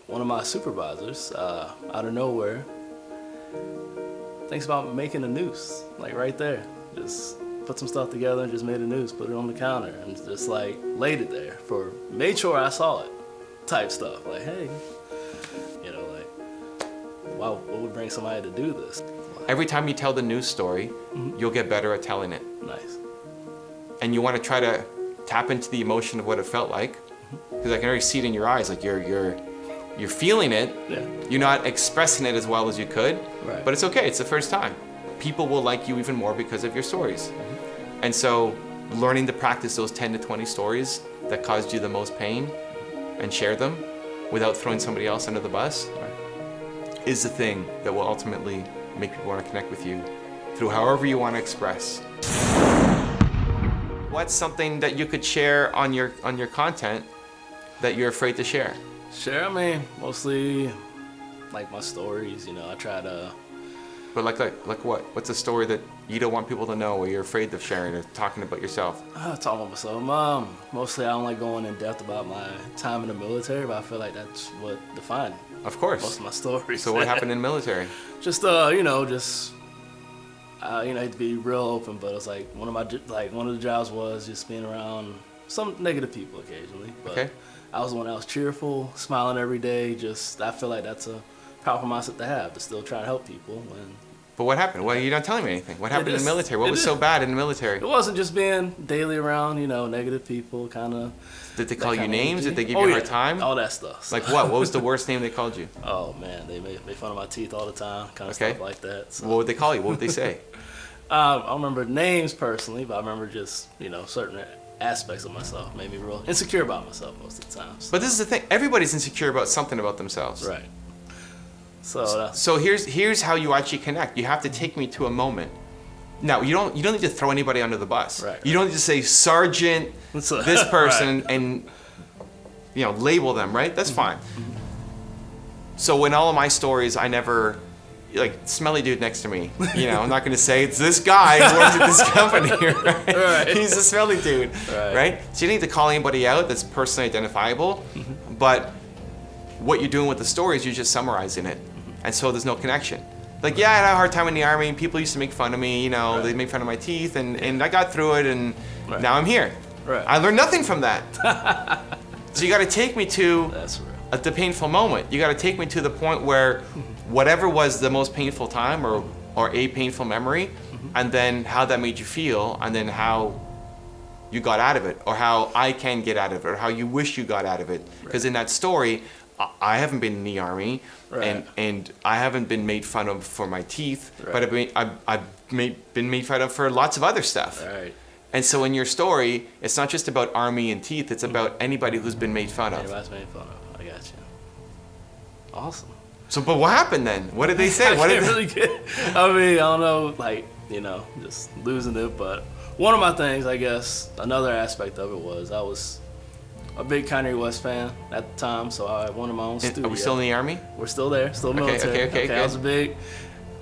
one of my supervisors, out of nowhere, thinks about making a noose, like right there. Just put some stuff together and just made a noose, put it on the counter, and just like laid it there made sure I saw it, type stuff. Like, hey, like, what would bring somebody to do this? Every time you tell the news story, you'll get better at telling it. Nice. And you want to try to tap into the emotion of what it felt like, because I can already see it in your eyes, like you're feeling it. Yeah. You're not expressing it as well as you could, Right. but it's okay. It's the first time. People will like you even more because of your stories. And so learning to practice those 10 to 20 stories that caused you the most pain and share them without throwing somebody else under the bus is the thing that will ultimately make people want to connect with you through however you want to express. What's something that you could share on your content that you're afraid to share? Share, I mean, mostly like my stories, I try to... But like what? What's a story that you don't want people to know or you're afraid of sharing or talking about yourself? Talking about myself. Mostly I don't like going in depth about my time in the military, but I feel like that's what defined Of course. most of my stories. So what happened in the military? Just, to be real open, but it's like one of the jobs was just being around some negative people occasionally. But Okay. I was the one that was cheerful, smiling every day. I feel like that's a powerful mindset to have, to still try to help people. But what happened? Well, you're not telling me anything. What happened in the military? What was so bad in the military? It wasn't just being daily around, negative people, kind of. Did they call you names? Energy. Did they give you a hard time? All that stuff. Like what? What was the worst name they called you? Oh man, they made fun of my teeth all the time, kind of Okay. stuff like that. So. What would they call you? What would they say? I don't remember names personally, but I remember just certain aspects of myself made me real insecure about myself most of the time. So. But this is the thing. Everybody's insecure about something about themselves. Right. So here's how you actually connect. You have to take me to a moment. Now you don't need to throw anybody under the bus. Right. You don't need to say Sergeant this person right. and label them, right? That's fine. So in all of my stories, I never smelly dude next to me. I'm not gonna say it's this guy who works at this company, right? Right. He's a smelly dude, right? So you don't need to call anybody out that's personally identifiable, but what you're doing with the stories, you're just summarizing it. And so there's no connection. Like, yeah, I had a hard time in the Army. People used to make fun of me, they made fun of my teeth, and I got through it, and now I'm here. Right. I learned nothing from that. So you gotta take me to That's real. the painful moment. You gotta take me to the point where whatever was the most painful time or a painful memory, and then how that made you feel, and then how you got out of it, or how I can get out of it, or how you wish you got out of it. Because in that story, I haven't been in the Army, and I haven't been made fun of for my teeth, but I've been made fun of for lots of other stuff. Right. And so in your story, it's not just about Army and teeth, it's about anybody who's been made fun of. Anybody's made fun of. I got you. Awesome. So, but what happened then? What did they say? I can't really get. I mean, I don't know, just losing it. But one of my things, I guess, another aspect of it was I was a big Kanye West fan at the time, so I wanted my own studio. Are we still in the Army? We're still there, still military. Okay. I was a big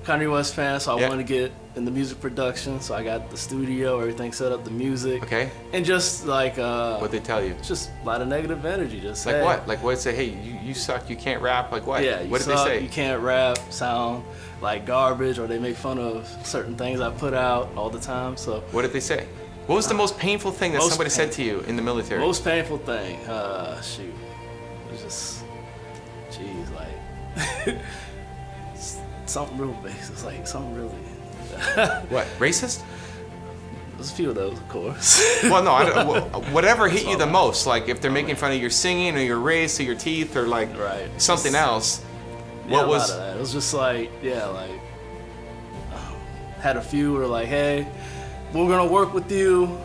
Kanye West fan, so I Yeah. wanted to get in the music production. So I got the studio, everything set up, the music. Okay. And just What'd they tell you? just a lot of negative energy. Just Like hey, what? Like what? Say, hey, you suck. You can't rap. Like what? Yeah, you what did suck, they say? You can't rap, sound like garbage, or they make fun of certain things I put out all the time. So What did they say? What was the most painful thing that most somebody said to you in the military? most painful thing, shoot, it was just, geez, like something real basic. It's like something really. What? Racist? There's a few of those, of course. Well, no. Whatever hit you the most, like if they're making fun of your singing or your race or your teeth or like Right. something else. Yeah, What a was? lot of that. It was just like, had a few were like, hey, we're gonna work with you.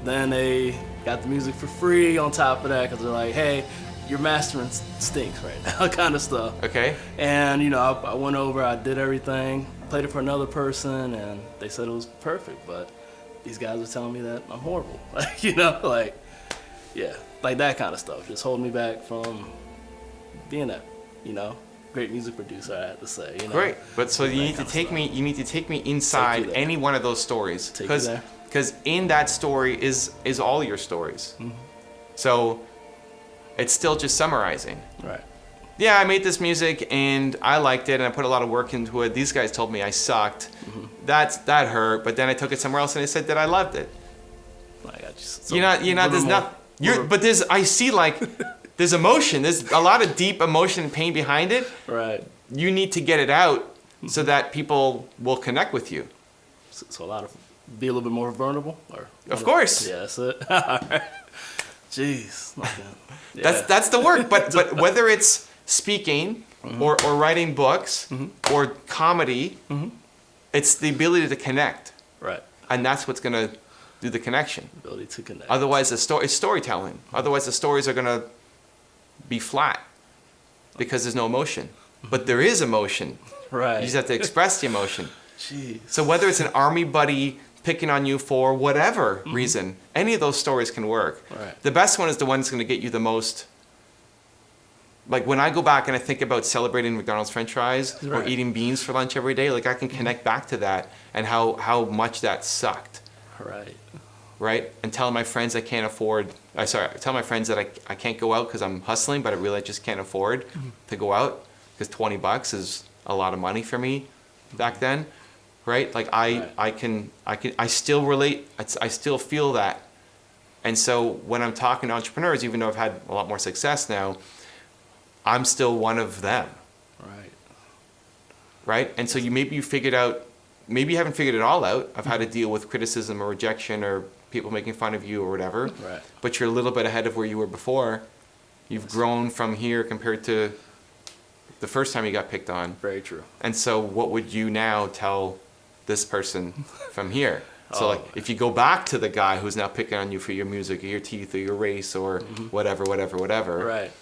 Then they got the music for free on top of that because they're like, hey, your mastering stinks right now, kind of stuff. Okay. And I went over, I did everything, played it for another person, and they said it was perfect. But these guys were telling me that I'm horrible. Like, like that kind of stuff. Just holding me back from being that, great music producer, I have to say. Great. But so you need to take me. You need to take me inside there. any one of those stories Take you there. because in that story is all your stories. So it's still just summarizing. Right. yeah, I made this music and I liked it and I put a lot of work into it. These guys told me I sucked. That hurt. But then I took it somewhere else and they said that I loved it. I got you. So But I see like, there's emotion. There's a lot of deep emotion and pain behind it. Right. You need to get it out so that people will connect with you. So a lot of be a little bit more vulnerable, or Of course. Yeah, that's it. All right. Jeez. Yeah. That's the work. But whether it's speaking or writing books or comedy, it's the ability to connect. Right. And that's what's going to do the connection. Ability to connect. Otherwise, it's storytelling. Otherwise, the stories are going to be flat because there's no emotion. But there is emotion. Right. You just have to express the emotion. Jeez. So whether it's an army buddy picking on you for whatever reason, any of those stories can work. Right. The best one is the one that's going to get you the most. Like when I go back and I think about celebrating McDonald's French fries or Right. eating beans for lunch every day, like I can connect back to that and how much that sucked. Right. Right? And telling my friends I can't afford, tell my friends that I can't go out because I'm hustling, but I really just can't afford to go out because $20 is a lot of money for me back then. Right? Like I still relate, I still feel that. And so when I'm talking to entrepreneurs, even though I've had a lot more success now, I'm still one of them. Right. Right? And so maybe you haven't figured it all out of how to deal with criticism or rejection or people making fun of you or whatever. Right. But you're a little bit ahead of where you were before. You've grown from here compared to the first time you got picked on. Very true. And so what would you now tell this person from here? So like if you go back to the guy who's now picking on you for your music or your teeth or your race or whatever, Right.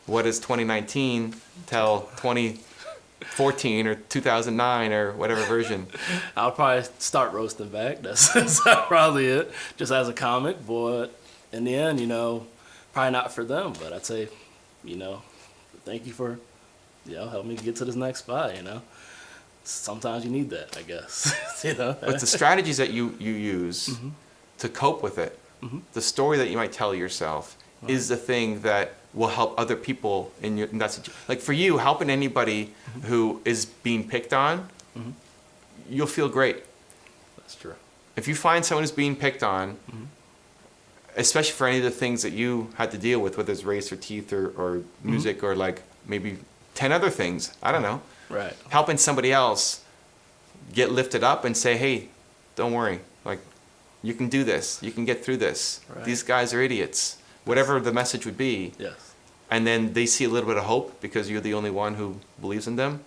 what does 2019 tell 2014 or 2009 or whatever version? I'll probably start roasting back. That's probably it. Just as a comic, but in the end, probably not for them. But I'd say, thank you for, help me get to this next spot. Sometimes you need that, I guess. But the strategies that you use to cope with it, the story that you might tell yourself, is the thing that will help other people in that situation. Like for you, helping anybody who is being picked on, you'll feel great. That's true. If you find someone who's being picked on, especially for any of the things that you had to deal with, whether it's race or teeth or music or like maybe 10 other things, I don't know. Right. Helping somebody else get lifted up and say, hey, don't worry. Like, you can do this. You can get through this. Right. These guys are idiots. Whatever the message would be. Yes. And then they see a little bit of hope because you're the only one who believes in them.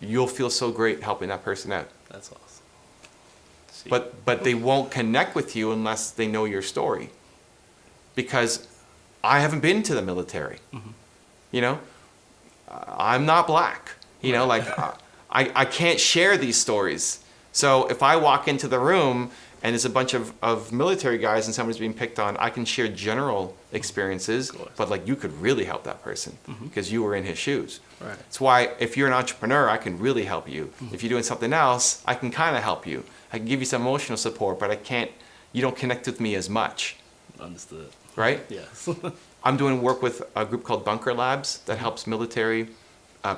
You'll feel so great helping that person out. That's awesome. See. But they won't connect with you unless they know your story. Because I haven't been to the military. I'm not black. I can't share these stories. So if I walk into the room and there's a bunch of military guys and somebody's being picked on, I can share general experiences, but like you could really help that person because you were in his shoes. Right. That's why if you're an entrepreneur, I can really help you. If you're doing something else, I can kind of help you. I can give you some emotional support, but you don't connect with me as much. Understood. Right? Yes. I'm doing work with a group called Bunker Labs that helps military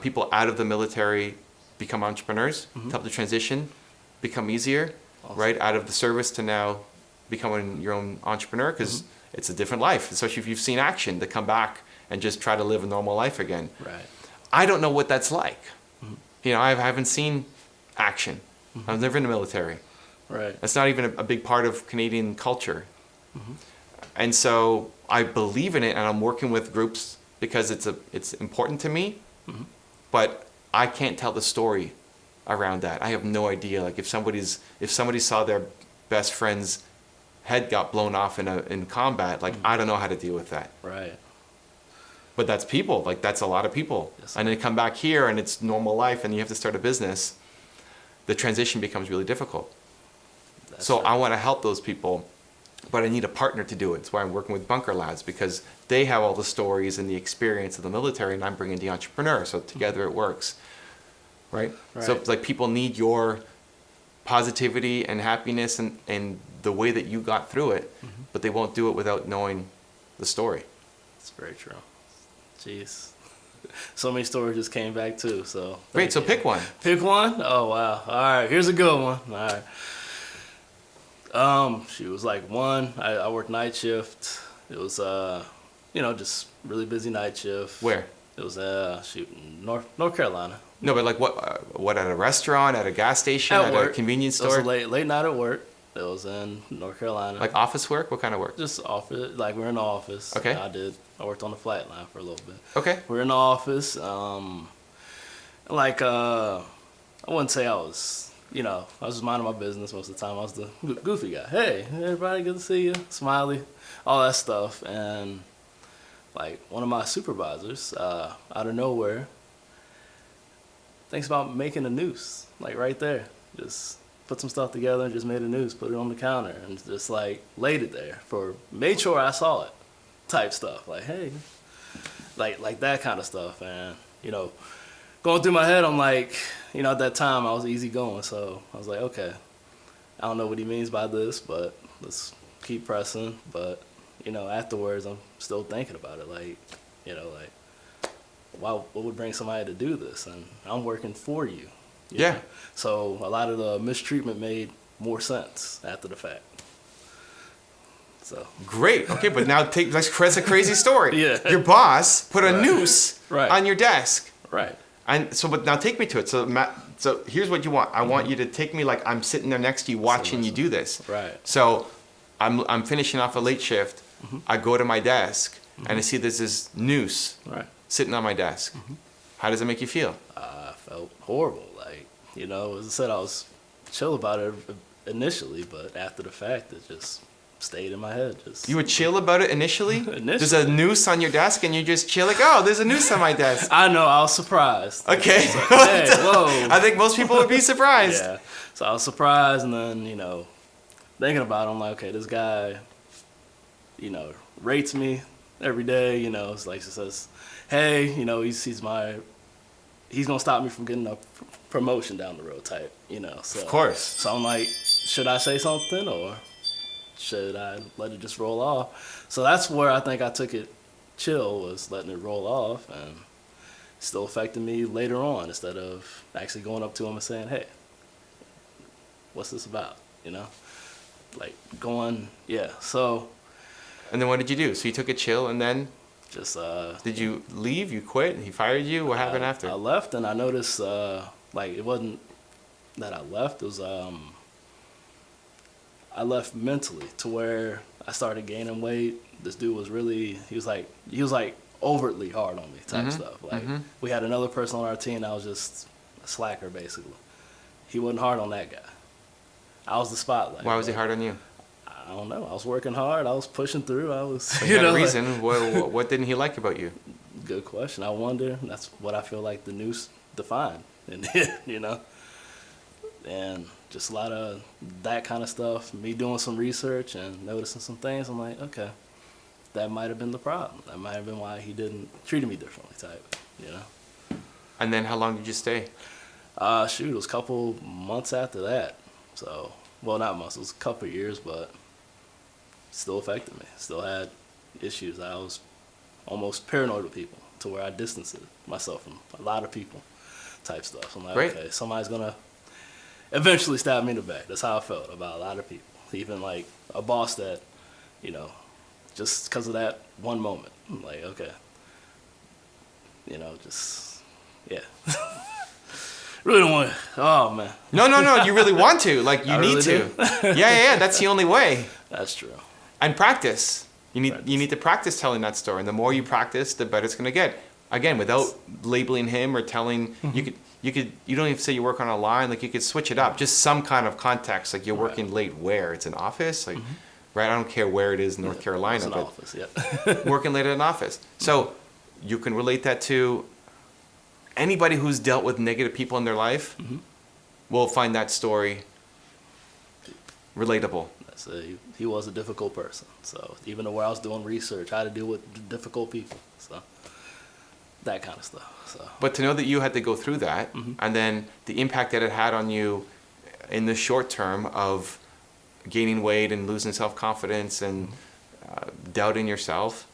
people out of the military become entrepreneurs, to help the transition become easier, right? Out of the service to now becoming your own entrepreneur because it's a different life, especially if you've seen action to come back and just try to live a normal life again. Right. I don't know what that's like. I haven't seen action. I was never in the military. Right. That's not even a big part of Canadian culture. And so I believe in it and I'm working with groups because it's important to me, but I can't tell the story around that. I have no idea. Like if somebody saw their best friend's head got blown off in combat, like I don't know how to deal with that. Right. But that's people, like that's a lot of people. Yes. And then come back here and it's normal life and you have to start a business. The transition becomes really difficult. So I want to help those people, but I need a partner to do it. That's why I'm working with Bunker Labs because they have all the stories and the experience of the military and I'm bringing the entrepreneur. So together it works, right? So it's like people need your positivity and happiness and the way that you got through it, but they won't do it without knowing the story. That's very true. Jeez. so many stories just came back too. So Great. So pick one. Pick one. Oh wow. All right. Here's a good one. All right. She was like one. I worked night shift. It was just really busy night shift. Where? It was North Carolina. No, but like what at a restaurant, at a gas station, at work. a convenience It was store? a late night at work. It was in North Carolina. Like office work? What kind of work? Just office. Like we're in the office. Okay. I worked on the flat line for a little bit. Okay. We're in the office. I wouldn't say I was, I was just minding my business most of the time. I was the goofy guy. Hey, everybody, good to see you. Smiley, all that stuff. And like one of my supervisors, out of nowhere, thinks about making a noose, like right there. Just put some stuff together and just made a noose, put it on the counter, and just like laid it there made sure I saw it, type stuff. Like, hey, like that kind of stuff. And going through my head, I'm like, at that time I was easygoing, so I was like, okay, I don't know what he means by this, but let's keep pressing. But afterwards, I'm still thinking about it, like, what would bring somebody to do this? And I'm working for you. Yeah. know? So a lot of the mistreatment made more sense after the fact. So Great. Okay, but now that's a crazy story. Yeah. Your boss put a Right. noose Right. on your desk. right. And so, but now take me to it. So, Matt, so here's what you want. I want you to take me like I'm sitting there next to you, watching you do this. Right. So, I'm finishing off a late shift. I go to my desk and I see there's this noose Right. sitting on my desk. How does it make you feel? I felt horrible. Like, as I said, I was chill about it initially, but after the fact, it just stayed in my head. Just You were chill about it initially? Initially. There's a noose on your desk and you just chill like, oh, there's a noose on my desk. I know, I was surprised. Okay. Hey, whoa. I think most people would be surprised. Yeah. So I was surprised, and then, thinking about it, I'm like, okay, this guy, rates me every day, it's like, he says, hey, he's gonna stop me from getting a promotion down the road type, so. Of course. So I'm like, should I say something, or should I let it just roll off? So that's where I think I took it chill, was letting it roll off, and it still affected me later on, instead of actually going up to him and saying, hey, what's this about, Like so And then what did you do? So you took a chill and then just did you leave? You quit? He fired you? What happened after? I left, and I noticed it wasn't that I left, it was I left mentally, to where I started gaining weight. This dude was really, he was like overtly hard on me type stuff. Like we had another person on our team that was just a slacker basically. He wasn't hard on that guy. I was the spotlight. Why was he hard on you? I don't know. I was working hard. I was pushing through. I was. So you had a reason. What didn't he like about you? Good question. I wonder. That's what I feel like the noose defined, and and just a lot of that kind of stuff. Me doing some research and noticing some things. I'm like, okay, that might have been the problem. That might have been why he didn't treat me differently, type. And then how long did you stay? It was a couple months after that. So, well, not months. It was a couple years, but still affected me. Still had issues. I was almost paranoid with people, to where I distanced myself from a lot of people, type stuff. So I'm like, Great. okay, somebody's gonna eventually stab me in the back. That's how I felt about a lot of people. Even like a boss that, just because of that one moment. I'm like, okay, just, yeah. Really don't want to. Oh, man. No. You really want to. Like, you I need really to. do. Yeah. That's the only way. That's true. And practice. You need to practice telling that story. And the more you practice, the better it's going to get. Again, without labeling him or telling, you don't even say you work on a line. Like, you could switch it up. Just some kind of context. Like, you're working late where? It's an office? Like, right? I don't care where it is in North Carolina. It's an but office, yeah. working late at an office. So you can relate that to anybody who's dealt with negative people in their life will find that story relatable. He was a difficult person. So even though I was doing research, how to deal with difficult people. So that kind of stuff. So. But to know that you had to go through that, and then the impact that it had on you in the short term of gaining weight and losing self-confidence and doubting yourself,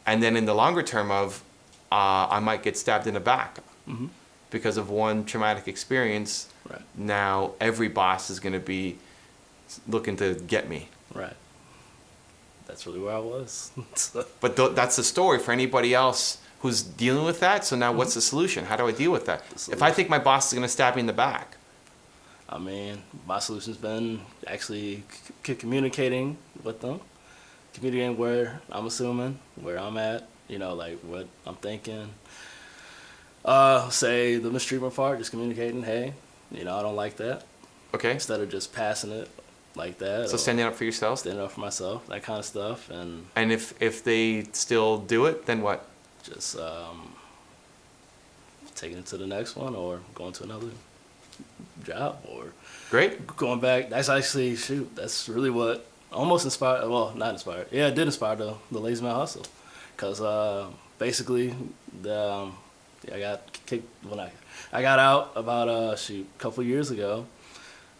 and then in the longer term of I might get stabbed in the back because of one traumatic experience. Right. Now every boss is going to be looking to get me. Right. That's really where I was. So, But that's the story for anybody else who's dealing with that. So now what's the solution? How do I deal with that? If I think my boss is going to stab me in the back. I mean, my solution's been actually communicating with them, communicating where I'm assuming, where I'm at, you know, like what I'm thinking. Say the mistreatment part, just communicating, hey, you know, I don't like that. Okay. Instead of just passing it like that. So standing up for yourself. Standing up for myself, that kind of stuff. And if they still do it, then what? Just taking it to the next one or going to another job or Great. going back. That's actually, shoot, that's really what almost inspired, well, not inspired. Yeah, it did inspire the Lazy Man Hustle. Because basically, I got kicked when I got out about, a couple years ago.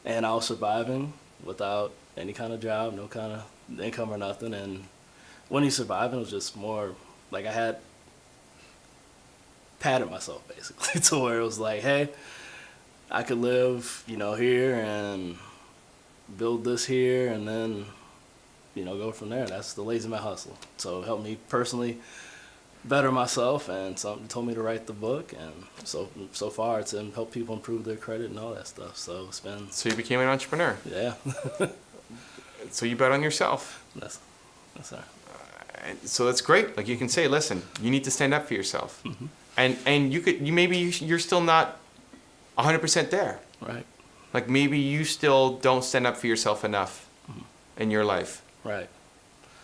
And I was surviving without any kind of job, no kind of income or nothing. And when you survive, it was just more like I had patted myself basically to where it was like, hey, I could live, you know, here and build this here and then, you know, go from there. That's the Lazy Man Hustle. So it helped me personally better myself, and something told me to write the book, and so far it's helped people improve their credit and all that stuff. So it's been, So you became an entrepreneur. yeah. So you bet on yourself. that's right. So that's great. Like you can say, listen, you need to stand up for yourself. And you're still not 100% there. Right. Like maybe you still don't stand up for yourself enough in your life. Right.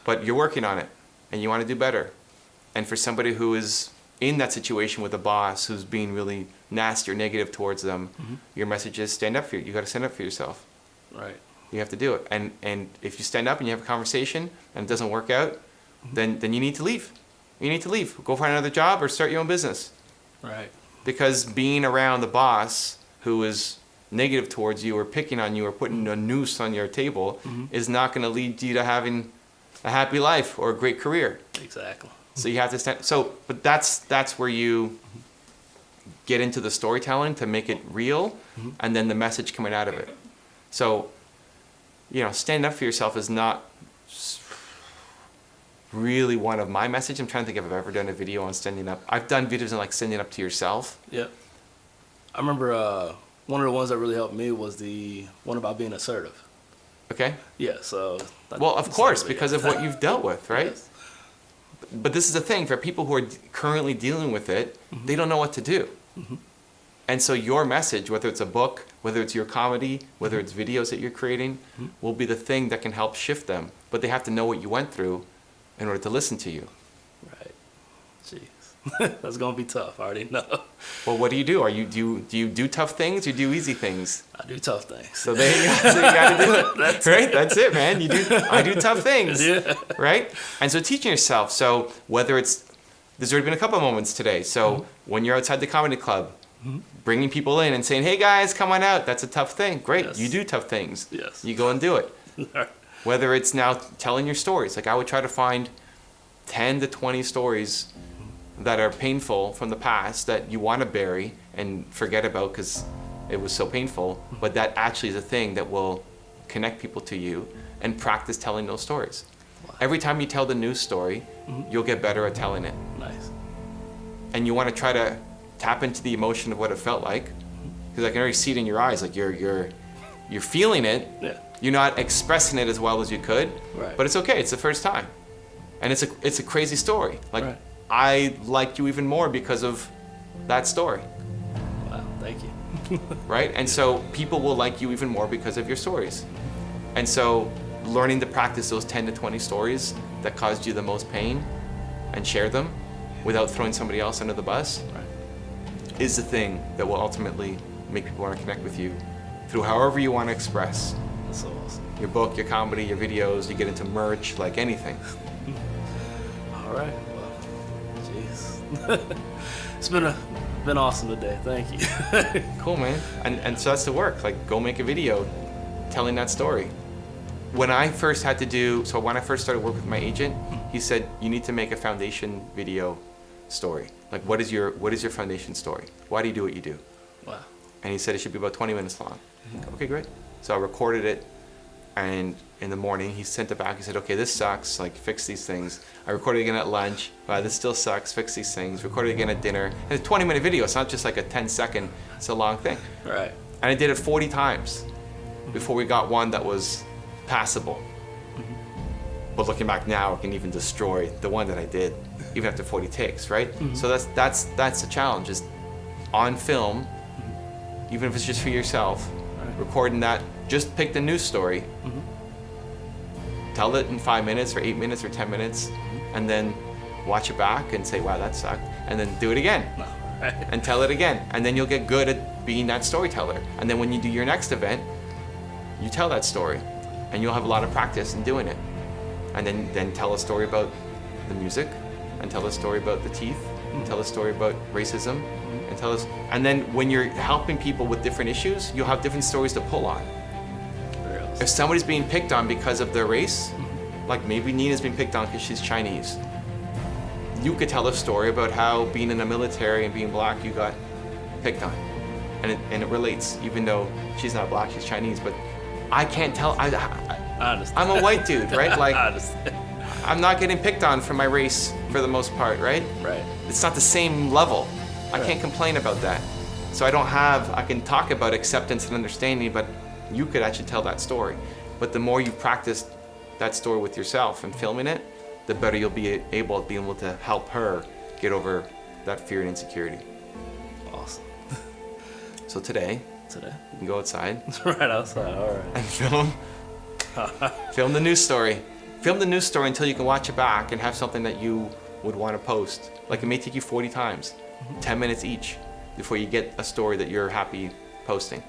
But you're working on it and you want to do better. And for somebody who is in that situation with a boss who's being really nasty or negative towards them, your message is stand up for you. You got to stand up for yourself. Right. You have to do it. And if you stand up and you have a conversation and it doesn't work out, then you need to leave. You need to leave. Go find another job or start your own business. Right. Because being around the boss who is negative towards you or picking on you or putting a noose on your table is not going to lead you to having a happy life or a great career. Exactly. So you have to stand. So, but that's where you get into the storytelling to make it real, and then the message coming out of it. So, you know, stand up for yourself is not really one of my messages. I'm trying to think if I've ever done a video on standing up. I've done videos on like standing up to yourself. Yep. I remember one of the ones that really helped me was the one about being assertive. Okay. Yeah. So. Well, of course, because of what you've dealt with, right? Yes. But this is the thing, for people who are currently dealing with it, they don't know what to do. And so your message, whether it's a book, whether it's your comedy, whether it's videos that you're creating, will be the thing that can help shift them. But they have to know what you went through in order to listen to you. Right. Jeez. That's going to be tough. I already know. Well, what do you do? Do you do tough things or do you easy things? I do tough things. So there you go. So you got to do it. Right? That's it, man. I do tough things. Yeah. Right? And so teaching yourself. So whether it's, there's already been a couple of moments today. So when you're outside the comedy club, bringing people in and saying, hey guys, come on out. That's a tough thing. Great. Yes. You do tough things. Yes. You go and do it. Whether it's now telling your stories. Like I would try to find 10 to 20 stories that are painful from the past that you want to bury and forget about because it was so painful, but that actually is a thing that will connect people to you, and practice telling those stories. Wow. Every time you tell the news story, you'll get better at telling it. Nice. And you want to try to tap into the emotion of what it felt like, because I can already see it in your eyes, like you're feeling it. Yeah. You're not expressing it as well as you could, Right. but it's okay. It's the first time, and it's a crazy story. Like Right. I liked you even more because of that story, Wow. Thank you. right? And so people will like you even more because of your stories. And so learning to practice those 10 to 20 stories that caused you the most pain and share them without throwing somebody else under the bus Right. is the thing that will ultimately make people want to connect with you through however you want to express. That's so awesome. Your book, your comedy, your videos, you get into merch, like anything. All right. Well, jeez. It's been awesome today. Thank you. Cool, man. And so that's the work. Like, go make a video telling that story. When I first started working with my agent, he said, you need to make a foundation video story. Like, what is your foundation story? Why do you do what you do? Wow. And he said it should be about 20 minutes long. Okay, great. So I recorded it, and in the morning he sent it back. He said, okay, this sucks, like fix these things. I recorded it again at lunch. Wow, this still sucks, fix these things. Recorded it again at dinner. And it's a 20-minute video. It's not just like a 10-second, it's a long thing. Right. And I did it 40 times before we got one that was passable. But looking back now, I can even destroy the one that I did, even after 40 takes, right? So that's the challenge, is on film, even if it's just for yourself, recording that. Just pick the news story, tell it in 5 minutes or 8 minutes or 10 minutes, and then watch it back and say, wow, that sucked, and then do it again. Right. And tell it again, and then you'll get good at being that storyteller. And then when you do your next event, you tell that story, and you'll have a lot of practice in doing it. And then tell a story about the music, and tell a story about the teeth, and tell a story about racism, and then when you're helping people with different issues, you'll have different stories to pull on. If somebody's being picked on because of their race, like maybe Nina's being picked on because she's Chinese, you could tell a story about how being in the military and being black, you got picked on. And it relates, even though she's not black, she's Chinese, but I can't tell, I understand. I'm a white dude, right? Like, I understand. I'm not getting picked on for my race for the most part, right? Right. It's not the same level. I can't complain about that. So I can talk about acceptance and understanding, but you could actually tell that story. But the more you practice that story with yourself and filming it, the better you'll be able to help her get over that fear and insecurity. Awesome. So today, Today? you can go outside Right outside, all right. and film the news story. Film the news story until you can watch it back and have something that you would want to post. Like, it may take you 40 times, 10 minutes each, before you get a story that you're happy posting.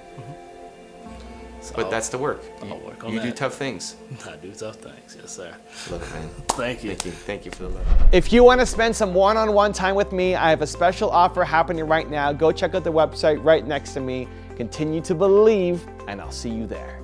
So But that's the work. I'll work on You do that. tough things. I do tough things, yes sir. Love it, man. Thank you. Thank you. Thank you for the love. If you want to spend some one-on-one time with me, I have a special offer happening right now. Go check out the website right next to me. Continue to believe, and I'll see you there.